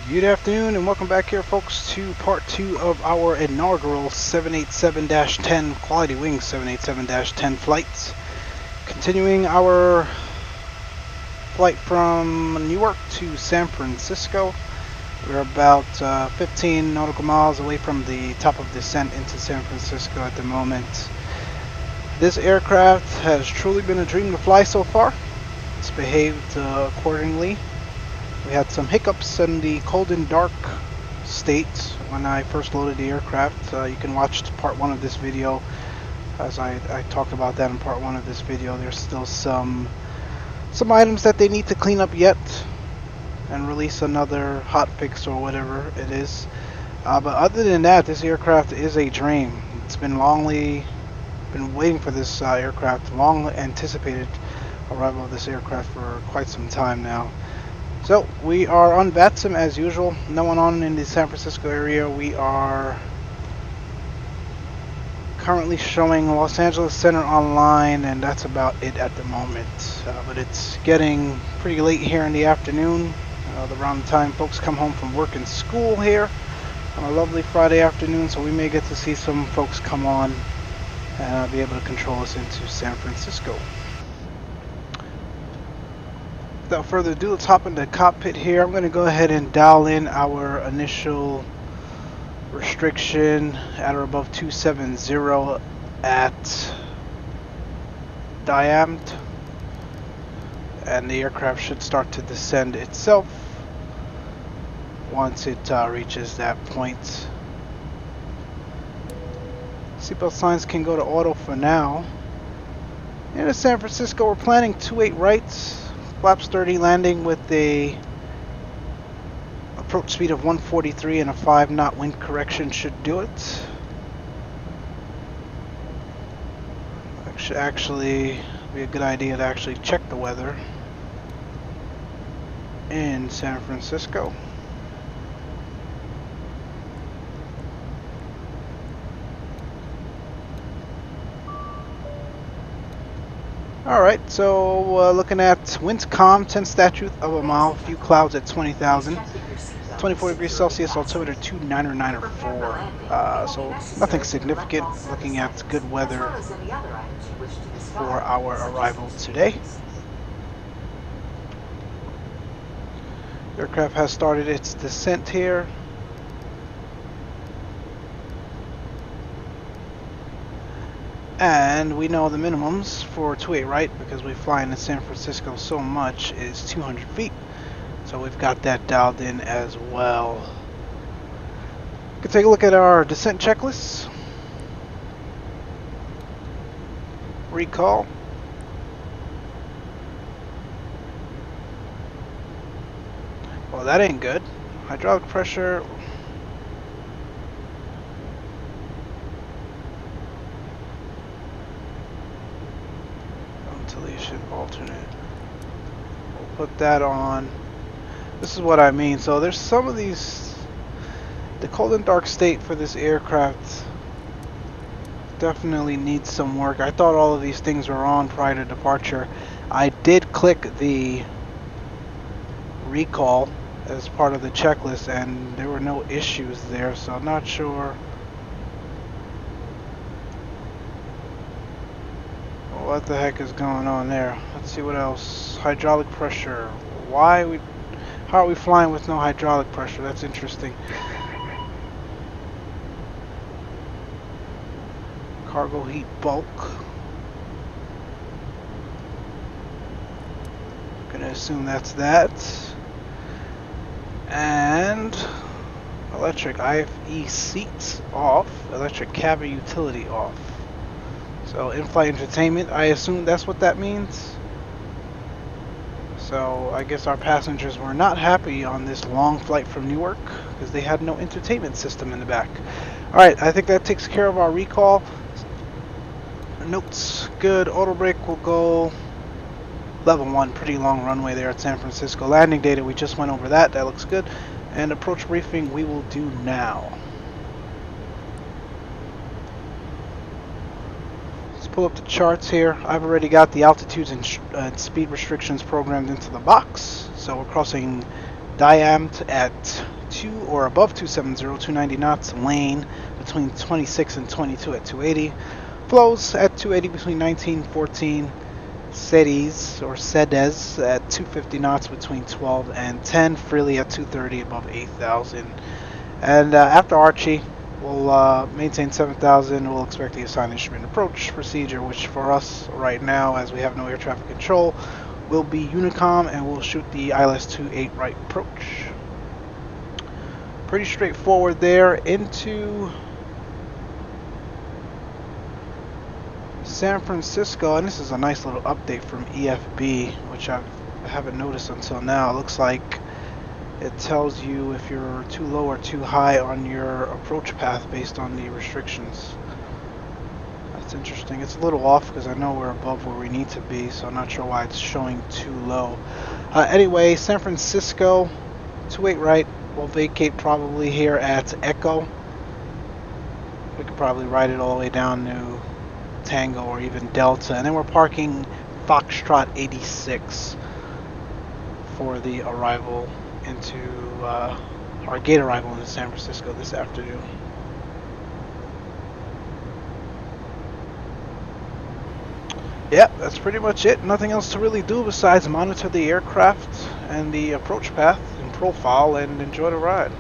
Good afternoon and welcome back here, folks, to part 2 of our inaugural 787-10 QualityWings 787-10 flights. Continuing our flight from Newark to San Francisco. We're about 15 nautical miles away from the top of descent into San Francisco at the moment. This aircraft has truly been a dream to fly so far. It's behaved accordingly. We had some hiccups in the cold and dark state when I first loaded the aircraft. You can watch part 1 of this video as I talk about that in part 1 of this video. There's still some items that they need to clean up yet and release another hot fix or whatever it is. But other than that, this aircraft is a dream. It's been been waiting for this aircraft, long anticipated arrival of this aircraft for quite some time now. So we are on VATSIM as usual. No one on in the San Francisco area. We are currently showing Los Angeles Center online, and that's about it at the moment. But it's getting pretty late here in the afternoon, around the time folks come home from work and school here on a lovely Friday afternoon. So we may get to see some folks come on and be able to control us into San Francisco. Without further ado, let's hop into the cockpit here. I'm going to go ahead and dial in our initial restriction at or above 270 at diamed, and the aircraft should start to descend itself once it reaches that point. Seatbelt signs can go to auto for now. In San Francisco, we're planning 28 rights. Flaps 30 landing with a approach speed of 143 and a 5-knot wind correction should do it. Actually be a good idea to actually check the weather in San Francisco. Alright, so looking at winds calm, 10th of a mile, few clouds at 20,000, 24 degrees Celsius, altimeter 29994. So nothing significant, looking at good weather for our arrival today. The aircraft has started its descent here. And we know the minimums for 28 right, because we fly into San Francisco so much, is 200 feet. So we've got that dialed in as well. We can take a look at our descent checklist. Recall. Well, that ain't good. Hydraulic pressure. Alternate. We'll put that on. This is what I mean. So there's some of these, the cold and dark state for this aircraft definitely needs some work. I thought all of these things were on prior to departure. I did click the recall as part of the checklist and there were no issues there, so I'm not sure what the heck is going on there. Let's see what else. Hydraulic pressure. How are we flying with no hydraulic pressure? That's interesting. Cargo heat bulk. Gonna assume that's that. And electric IFE seats off. Electric cabin utility off. So in-flight entertainment, I assume that's what that means. So I guess our passengers were not happy on this long flight from Newark because they had no entertainment system in the back. Alright, I think that takes care of our recall. Notes, good. Auto brake will go level 1, pretty long runway there at San Francisco. Landing data, we just went over that. That looks good. And approach briefing we will do now. Pull up the charts here. I've already got the altitudes and speed restrictions programmed into the box. So we're crossing diamed at 2 or above 270, 290 knots, lane between 26 and 22 at 280, flows at 280 between 19 and 14, SEDES or SEDES at 250 knots between 12 and 10, freely at 230 above 8,000. And after Archie, we'll maintain 7,000. We'll expect the assigned instrument approach procedure, which for us right now, as we have no air traffic control, will be Unicom, and we'll shoot the ILS-28 right approach. Pretty straightforward there. Into San Francisco, and this is a nice little update from EFB, which I haven't noticed until now. It looks like it tells you if you're too low or too high on your approach path based on the restrictions. That's interesting. It's a little off because I know we're above where we need to be, so I'm not sure why it's showing too low. Anyway, San Francisco, 28 right. We'll vacate probably here at Echo. We could probably ride it all the way down to Tango or even Delta, and then we're parking Foxtrot 86 for the arrival into our gate arrival into San Francisco this afternoon. Yep, that's pretty much it. Nothing else to really do besides monitor the aircraft and the approach path and profile and enjoy the ride.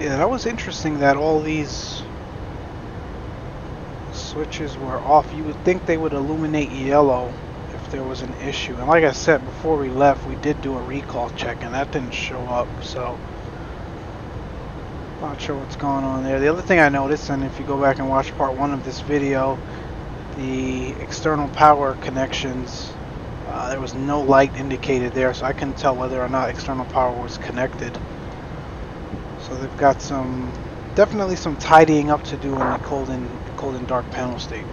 Yeah, that was interesting that all these switches were off. You would think they would illuminate yellow if there was an issue. And like I said, before we left, we did do a recall check and that didn't show up. So, not sure what's going on there. The other thing I noticed, and if you go back and watch part 1 of this video, the external power connections, there was no light indicated there, so I couldn't tell whether or not external power was connected. So they've got definitely some tidying up to do in the cold and dark panel state.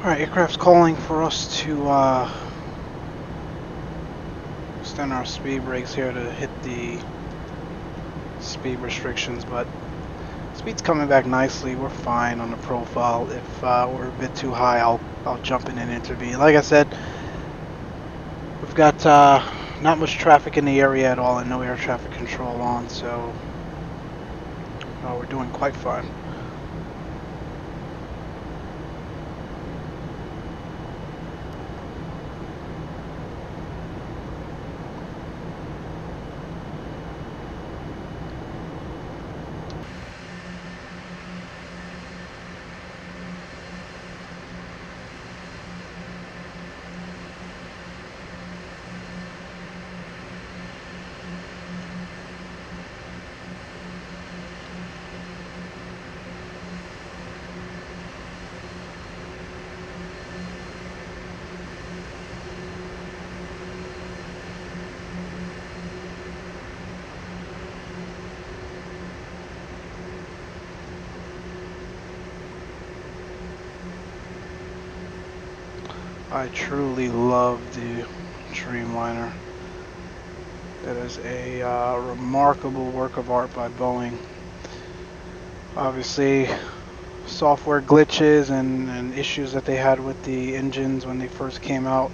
Alright, aircraft's calling for us to extend our speed brakes here to hit the speed restrictions, but speed's coming back nicely. We're fine on the profile. If we're a bit too high, I'll jump in and intervene. Like I said, we've got not much traffic in the area at all and no air traffic control on, so we're doing quite fine. I truly love the Dreamliner. That is a remarkable work of art by Boeing. Obviously, software glitches and issues that they had with the engines when they first came out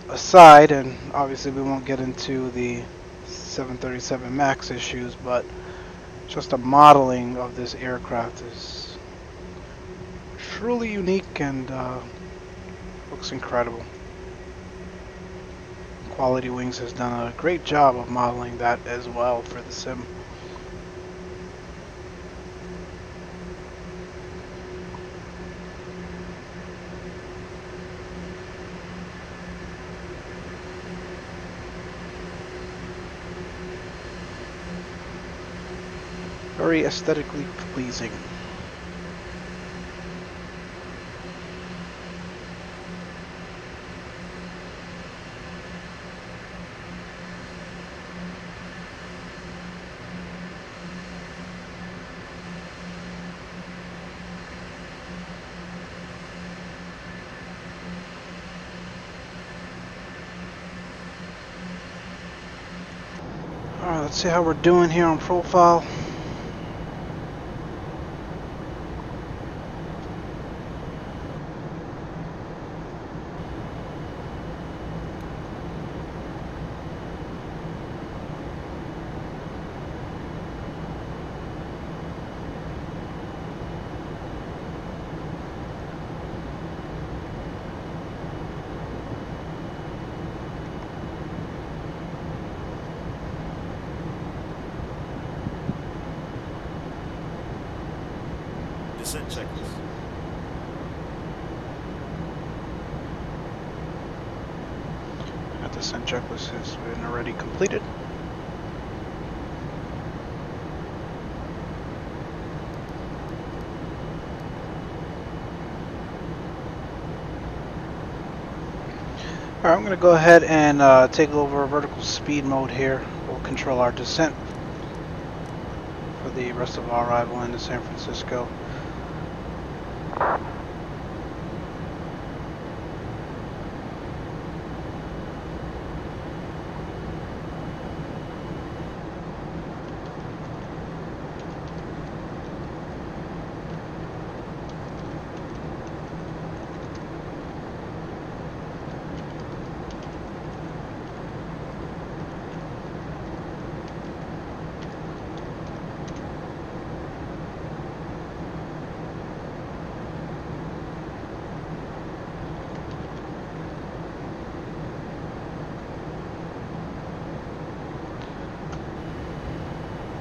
aside, and obviously we won't get into the 737 MAX issues, but just the modeling of this aircraft is truly unique and looks incredible. QualityWings has done a great job of modeling that as well for the sim. Very aesthetically pleasing. Alright, let's see how we're doing here on profile. Descent checklist. That descent checklist has been already completed. Alright, I'm going to go ahead and take over vertical speed mode here. We'll control our descent for the rest of our arrival into San Francisco.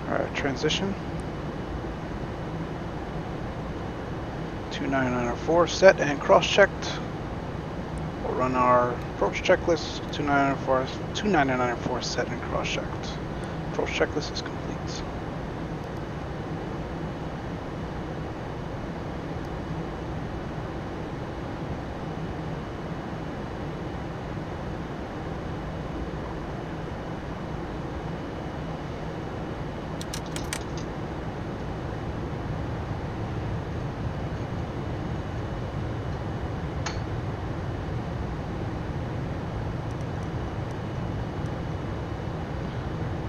Alright, transition. 2994 set and cross-checked. We'll run our approach checklist. 2994 set and cross-checked. Approach checklist is complete.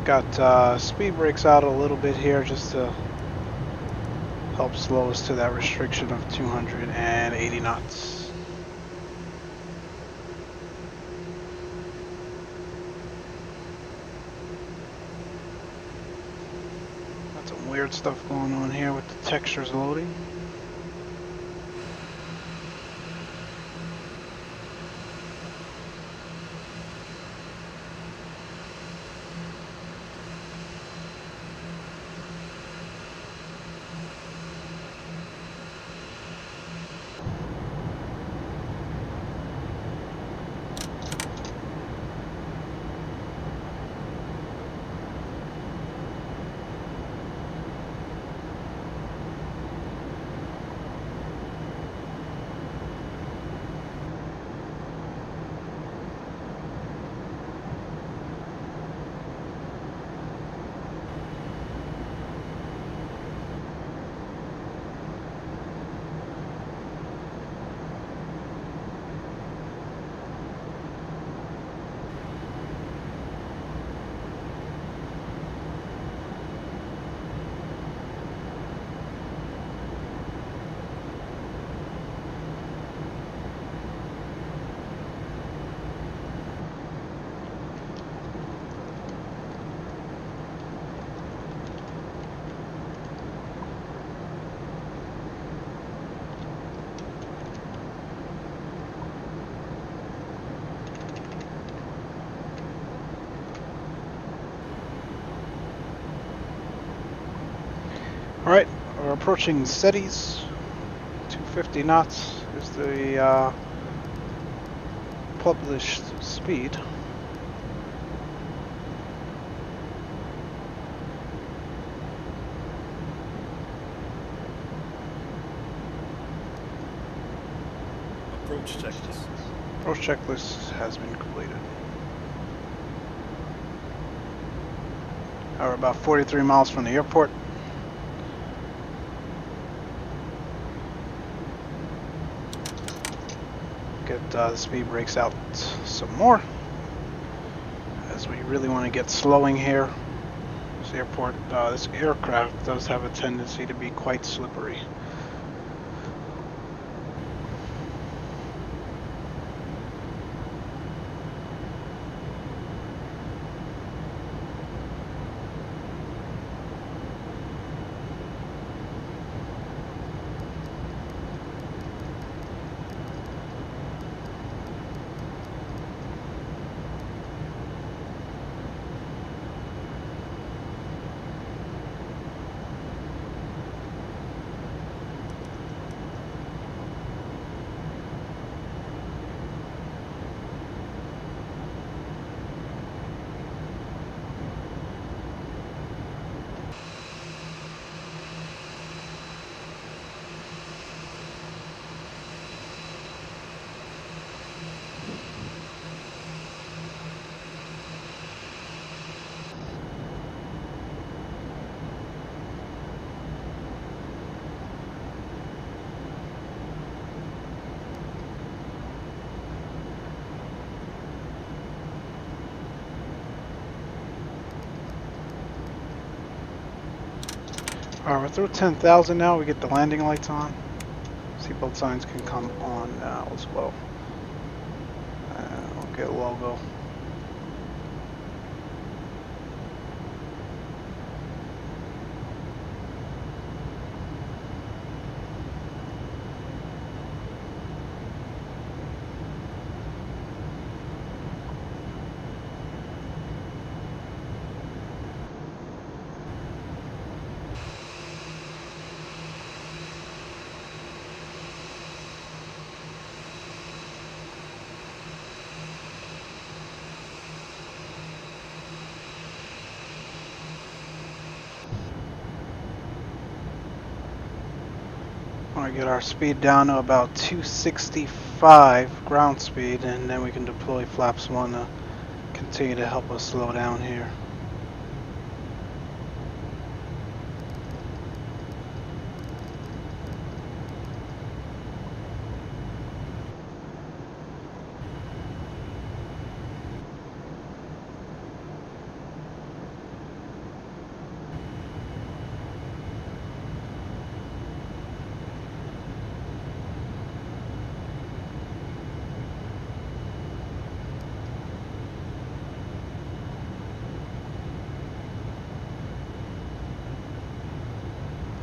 Got speed brakes out a little bit here just to help slow us to that restriction of 280 knots. Got some weird stuff going on here with the textures loading. Alright, we're approaching SETIs. 250 knots is the published speed. Approach checklist. Approach checklist has been completed. We're about 43 miles from the airport. Get the speed brakes out some more, as we really want to get slowing here. This airport, this aircraft does have a tendency to be quite slippery. Alright, we're through 10,000 now. We get the landing lights on. Seatbelt signs can come on now as well. We'll get a logo. I want to get our speed down to about 265 ground speed, and then we can deploy flaps 1 to continue to help us slow down here.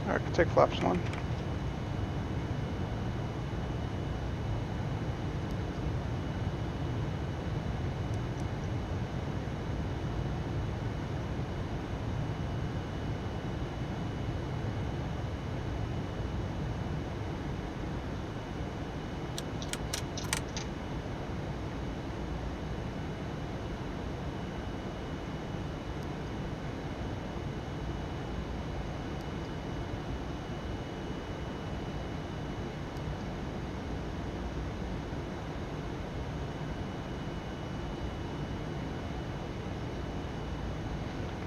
Alright, can take flaps 1.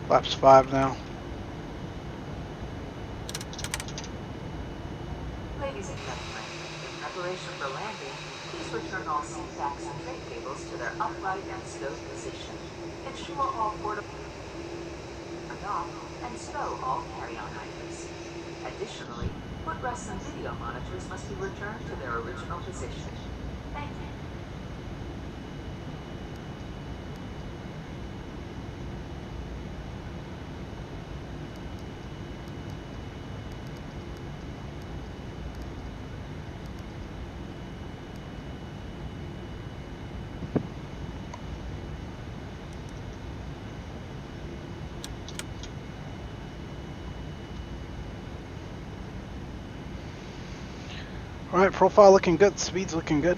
Flaps 5 now. Ladies and gentlemen, in preparation for landing, please return all seat backs and tray tables to their upright and stowed position. Ensure all portable are off and stow all carry-on items. Additionally, footrests and video monitors must be returned to their original position. Thank you. Alright, profile looking good, speed's looking good.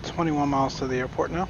$21 miles to the airport now.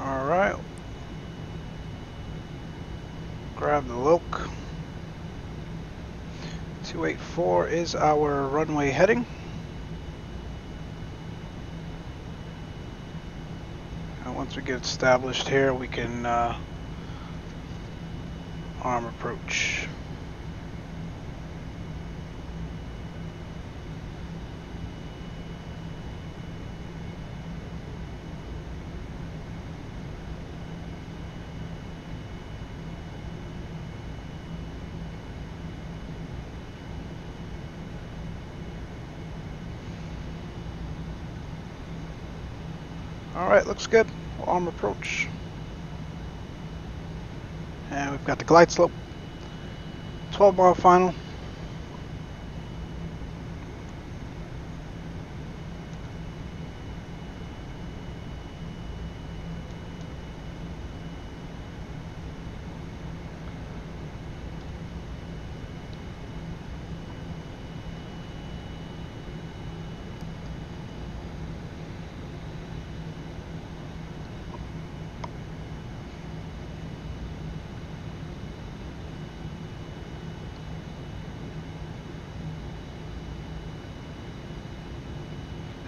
Alright. Grab the loc. 284 is our runway heading. And once we get established here, we can arm approach. Alright, looks good. We'll arm approach. And we've got the glide slope. 12-mile final.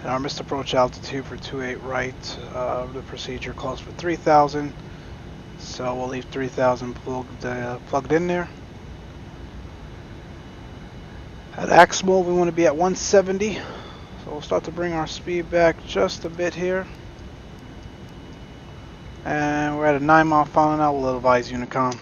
And our missed approach altitude for 28 right. The procedure calls for 3,000, so we'll leave 3,000 plugged in there. At Axmal, we want to be at 170, so we'll start to bring our speed back just a bit here. And we're at a 9-mile final now. We'll advise Unicom.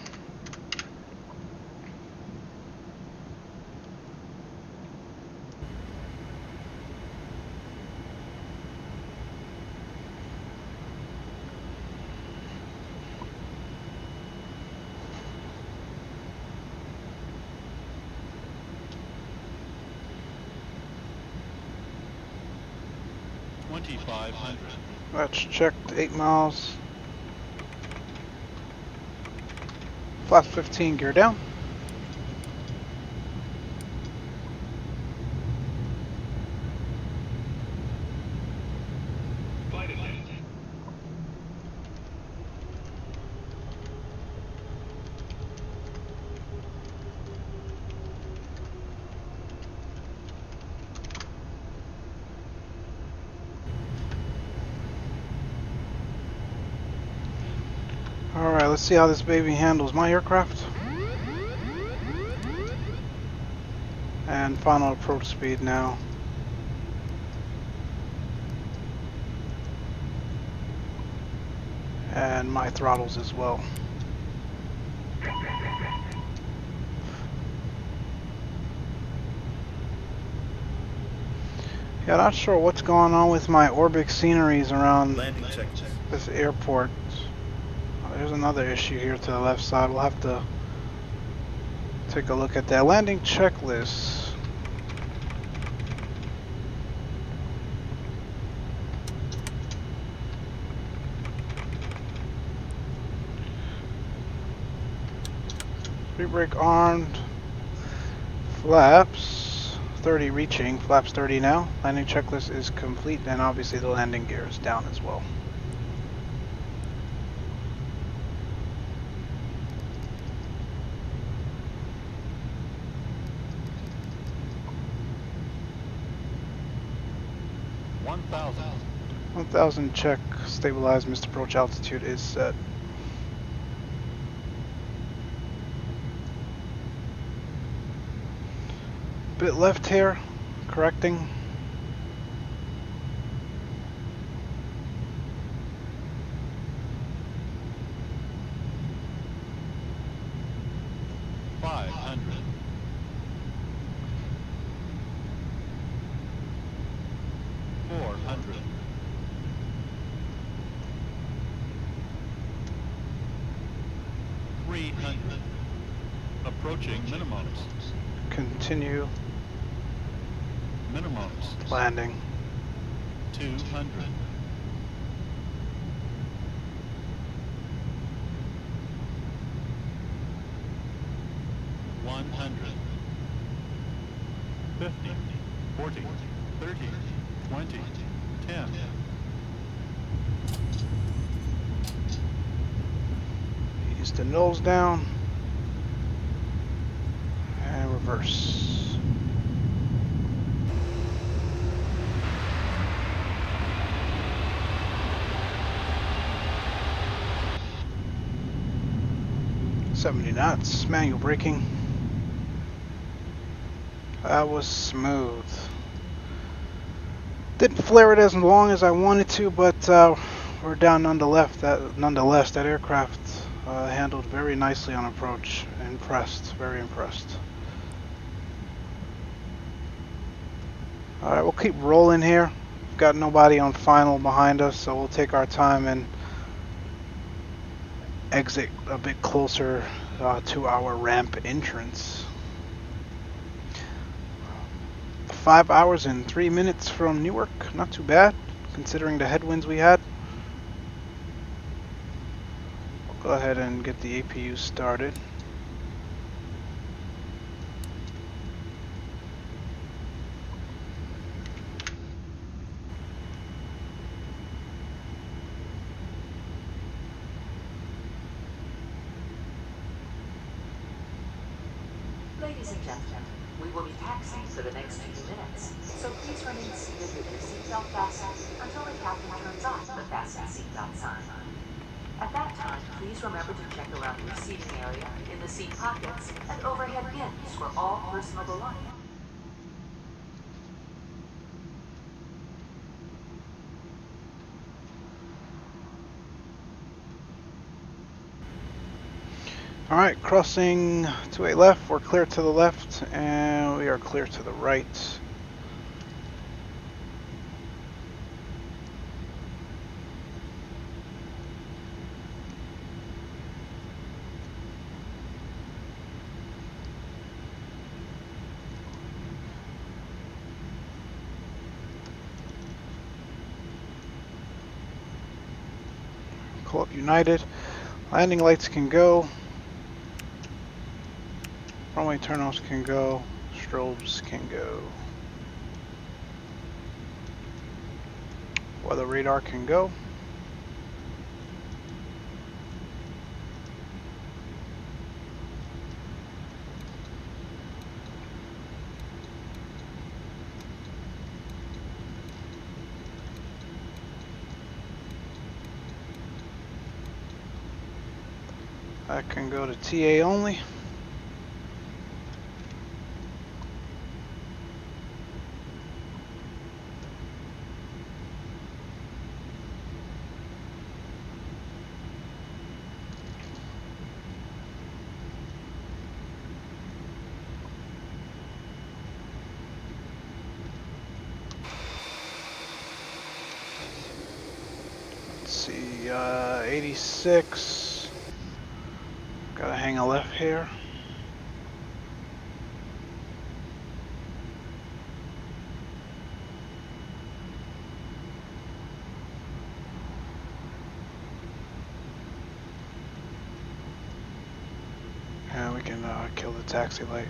That's checked, 8 miles. Flaps 15, gear down. Alright, let's see how this baby handles my aircraft. And final approach speed now. and my throttles as well. Yeah, not sure what's going on with my Orbix sceneries around Landing checklist. this airport. There's another issue here to the left side. We'll have to take a look at that. Landing checklist. Pre-brake armed. Flaps 30 reaching. Flaps 30 now. Landing checklist is complete, and obviously the landing gear is down as well. $1,000. 1000 check. Stabilized. Missed approach altitude is set. Bit left here. Correcting. $500. 400. 300. Approaching minimums. Continue Minimums. landing. 200. 100. 50. 40. 30. 20. 10. Ease the nose down. And reverse. $70 knots. Manual braking. That was smooth. Didn't flare it as long as I wanted to, but we're down nonetheless. That aircraft handled very nicely on approach. Impressed, very impressed. Alright, we'll keep rolling here. Got nobody on final behind us, so we'll take our time and exit a bit closer to our ramp entrance. 5 hours and 3 minutes from Newark. Not too bad, considering the headwinds we had. We'll go ahead and get the APU started. Ladies and gentlemen, we will be taxiing for the next few minutes, so please remain seated with your seatbelt fastened until the captain turns on the fasten seatbelt sign. At that time, please remember to check around your seating area, in the seat pockets, and overhead bins for all personal belongings. Alright, crossing to a left, we're clear to the left, and we are clear to the right. Call up United. Landing lights can go. Runway turn-offs can go. Strobes can go. Weather radar can go. That can go to TA only. see, 86. Gotta hang a left here. And we can kill the taxi light.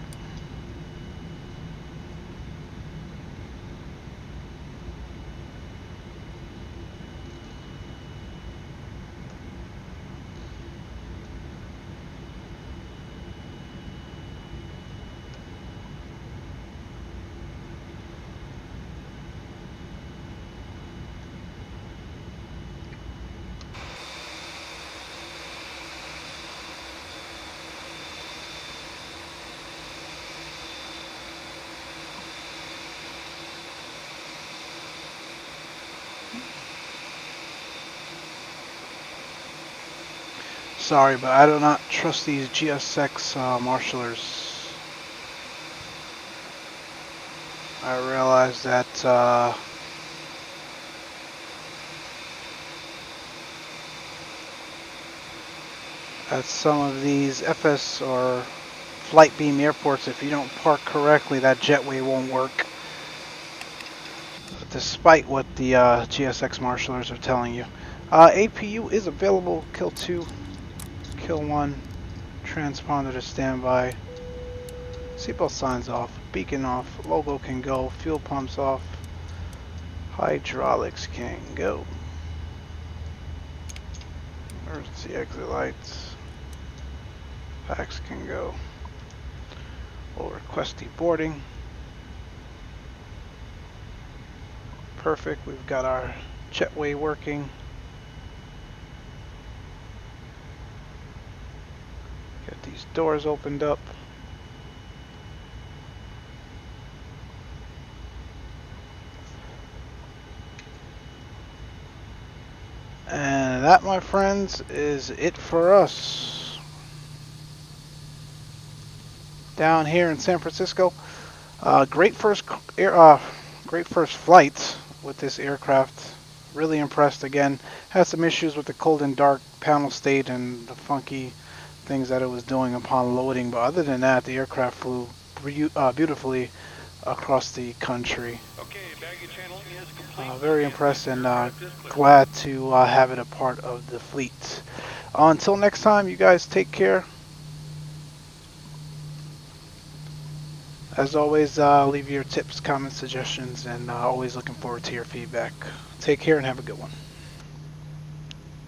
Sorry, but I do not trust these GSX marshallers. I realize that at some of these FS or flight beam airports, if you don't park correctly, that jetway won't work. Despite what the GSX marshallers are telling you. APU is available. Kill 2, kill 1, transponder to standby. Seatbelt signs off, beacon off, logo can go, fuel pumps off, hydraulics can go. Emergency exit lights, packs can go. We'll request deboarding. Perfect, we've got our jetway working. Get these doors opened up. And that, my friends, is it for us down here in San Francisco. Great first flight with this aircraft. Really impressed again. Had some issues with the cold and dark panel state and the funky things that it was doing upon loading, but other than that, the aircraft flew beautifully across the country. Very impressed and glad to have it a part of the fleet. Until next time, you guys take care. As always, leave your tips, comments, suggestions, and always looking forward to your feedback. Take care and have a good one.